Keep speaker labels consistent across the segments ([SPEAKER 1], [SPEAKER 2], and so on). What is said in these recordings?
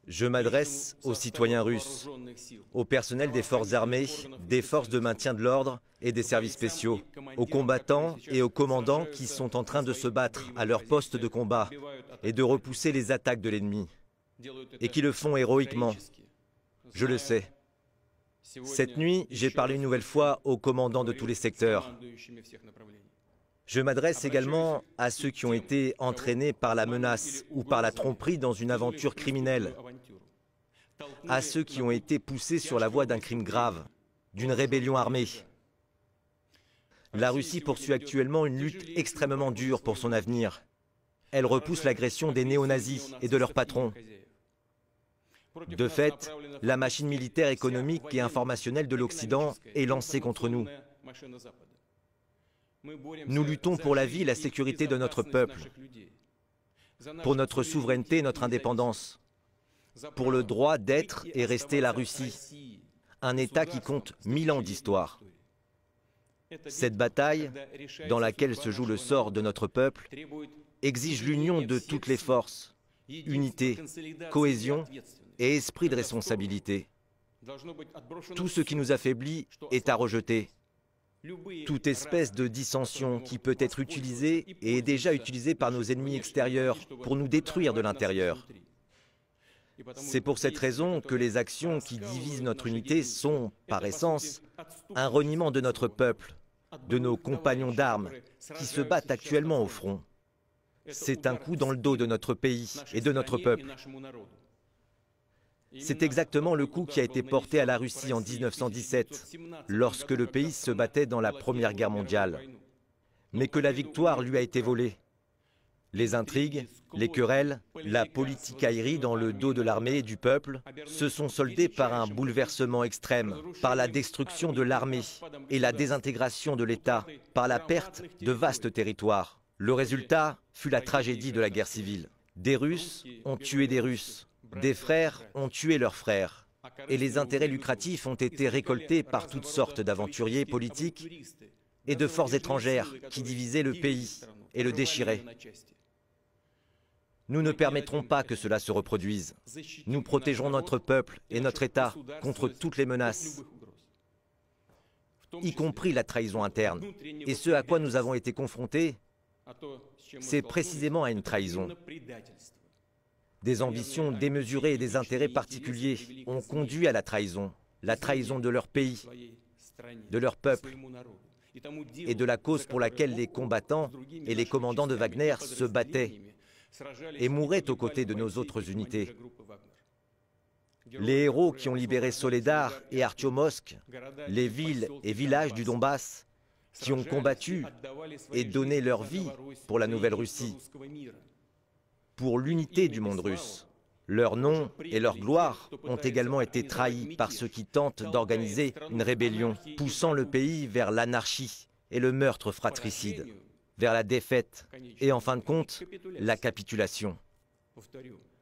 [SPEAKER 1] Je m'adresse aux citoyens russes, au personnel des forces armées, des forces de maintien de l'ordre et des services spéciaux, aux combattants et aux commandants qui sont en train de se battre à leur poste de combat et de repousser les attaques de l'ennemi, et qui le font héroïquement. Je le sais. Cette nuit, j'ai parlé une nouvelle fois aux commandants de tous les secteurs. Je m'adresse également à ceux qui ont été entraînés par la menace ou par la tromperie dans une aventure criminelle, à ceux qui ont été poussés sur la voie d'un crime grave, d'une rébellion armée. La Russie poursuit actuellement une lutte extrêmement dure pour son avenir. Elle repousse l'agression des néo-nazis et de leurs patrons. De fait, la machine militaire, économique et informationnelle de l'Occident est lancée contre nous. Nous luttons pour la vie et la sécurité de notre peuple, pour notre souveraineté et notre indépendance, pour le droit d'être et rester la Russie, un État qui compte 1000 ans d'histoire. Cette bataille, dans laquelle se joue le sort de notre peuple, exige l'union de toutes les forces, unité, cohésion et esprit de responsabilité. Tout ce qui nous affaiblit est à rejeter. Toute espèce de dissension qui peut être utilisée et est déjà utilisée par nos ennemis extérieurs pour nous détruire de l'intérieur. C'est pour cette raison que les actions qui divisent notre unité sont, par essence, un reniement de notre peuple, de nos compagnons d'armes qui se battent actuellement au front. C'est un coup dans le dos de notre pays et de notre peuple. C'est exactement le coup qui a été porté à la Russie en 1917, lorsque le pays se battait dans la Première Guerre mondiale, mais que la victoire lui a été volée. Les intrigues, les querelles, la politicaillerie dans le dos de l'armée et du peuple se sont soldées par un bouleversement extrême, par la destruction de l'armée et la désintégration de l'État, par la perte de vastes territoires. Le résultat fut la tragédie de la guerre civile. Des Russes ont tué des Russes. Des frères ont tué leurs frères, et les intérêts lucratifs ont été récoltés par toutes sortes d'aventuriers politiques et de forces étrangères qui divisaient le pays et le déchiraient. Nous ne permettrons pas que cela se reproduise. Nous protégerons notre peuple et notre État contre toutes les menaces, y compris la trahison interne. Et ce à quoi nous avons été confrontés, c'est précisément à une trahison. Des ambitions démesurées et des intérêts particuliers ont conduit à la trahison de leur pays, de leur peuple, et de la cause pour laquelle les combattants et les commandants de Wagner se battaient et mouraient aux côtés de nos autres unités. Les héros qui ont libéré Soledar et Artyomovsk, les villes et villages du Donbass, qui ont combattu et donné leur vie pour la nouvelle Russie, pour l'unité du monde russe. Leurs noms et leur gloire ont également été trahis par ceux qui tentent d'organiser une rébellion, poussant le pays vers l'anarchie et le meurtre fratricide, vers la défaite et, en fin de compte, la capitulation.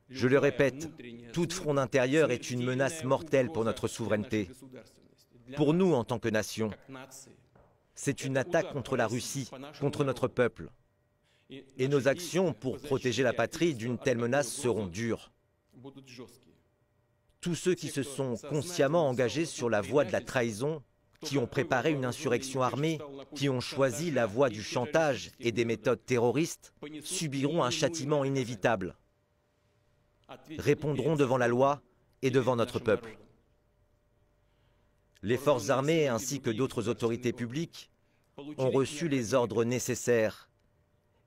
[SPEAKER 1] Je le répète, tout front intérieur est une menace mortelle pour notre souveraineté, pour nous en tant que nation. C'est une attaque contre la Russie, contre notre peuple. Et nos actions pour protéger la patrie d'une telle menace seront dures. Tous ceux qui se sont consciemment engagés sur la voie de la trahison, qui ont préparé une insurrection armée, qui ont choisi la voie du chantage et des méthodes terroristes, subiront un châtiment inévitable, répondront devant la loi et devant notre peuple. Les forces armées ainsi que d'autres autorités publiques ont reçu les ordres nécessaires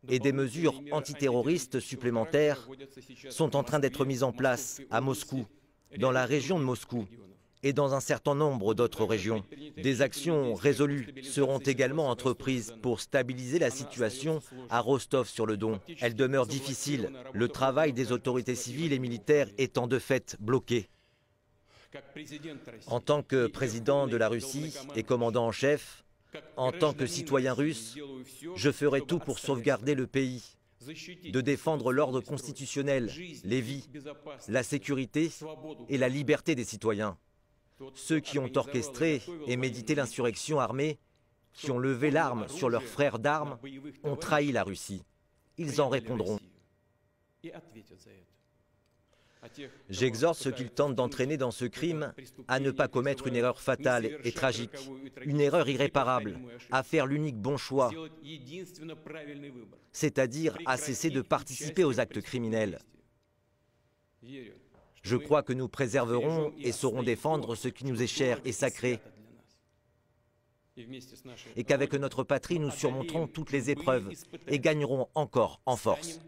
[SPEAKER 1] et des mesures antiterroristes supplémentaires sont en train d'être mises en place à Moscou, dans la région de Moscou et dans un certain nombre d'autres régions. Des actions résolues seront également entreprises pour stabiliser la situation à Rostov-sur-le-Don. Elle demeure difficile, le travail des autorités civiles et militaires étant de fait bloqué. En tant que président de la Russie et commandant en chef, en tant que citoyen russe, je ferai tout pour sauvegarder le pays, de défendre l'ordre constitutionnel, les vies, la sécurité et la liberté des citoyens. Ceux qui ont orchestré et médité l'insurrection armée, qui ont levé l'arme sur leurs frères d'armes, ont trahi la Russie. Ils en répondront. J'exhorte ceux qui tentent d'entraîner dans ce crime à ne pas commettre une erreur fatale et tragique, une erreur irréparable, à faire l'unique bon choix, c'est-à-dire à cesser de participer aux actes criminels. Je crois que nous préserverons et saurons défendre ce qui nous est cher et sacré, et qu'avec notre patrie, nous surmonterons toutes les épreuves et gagnerons encore en force.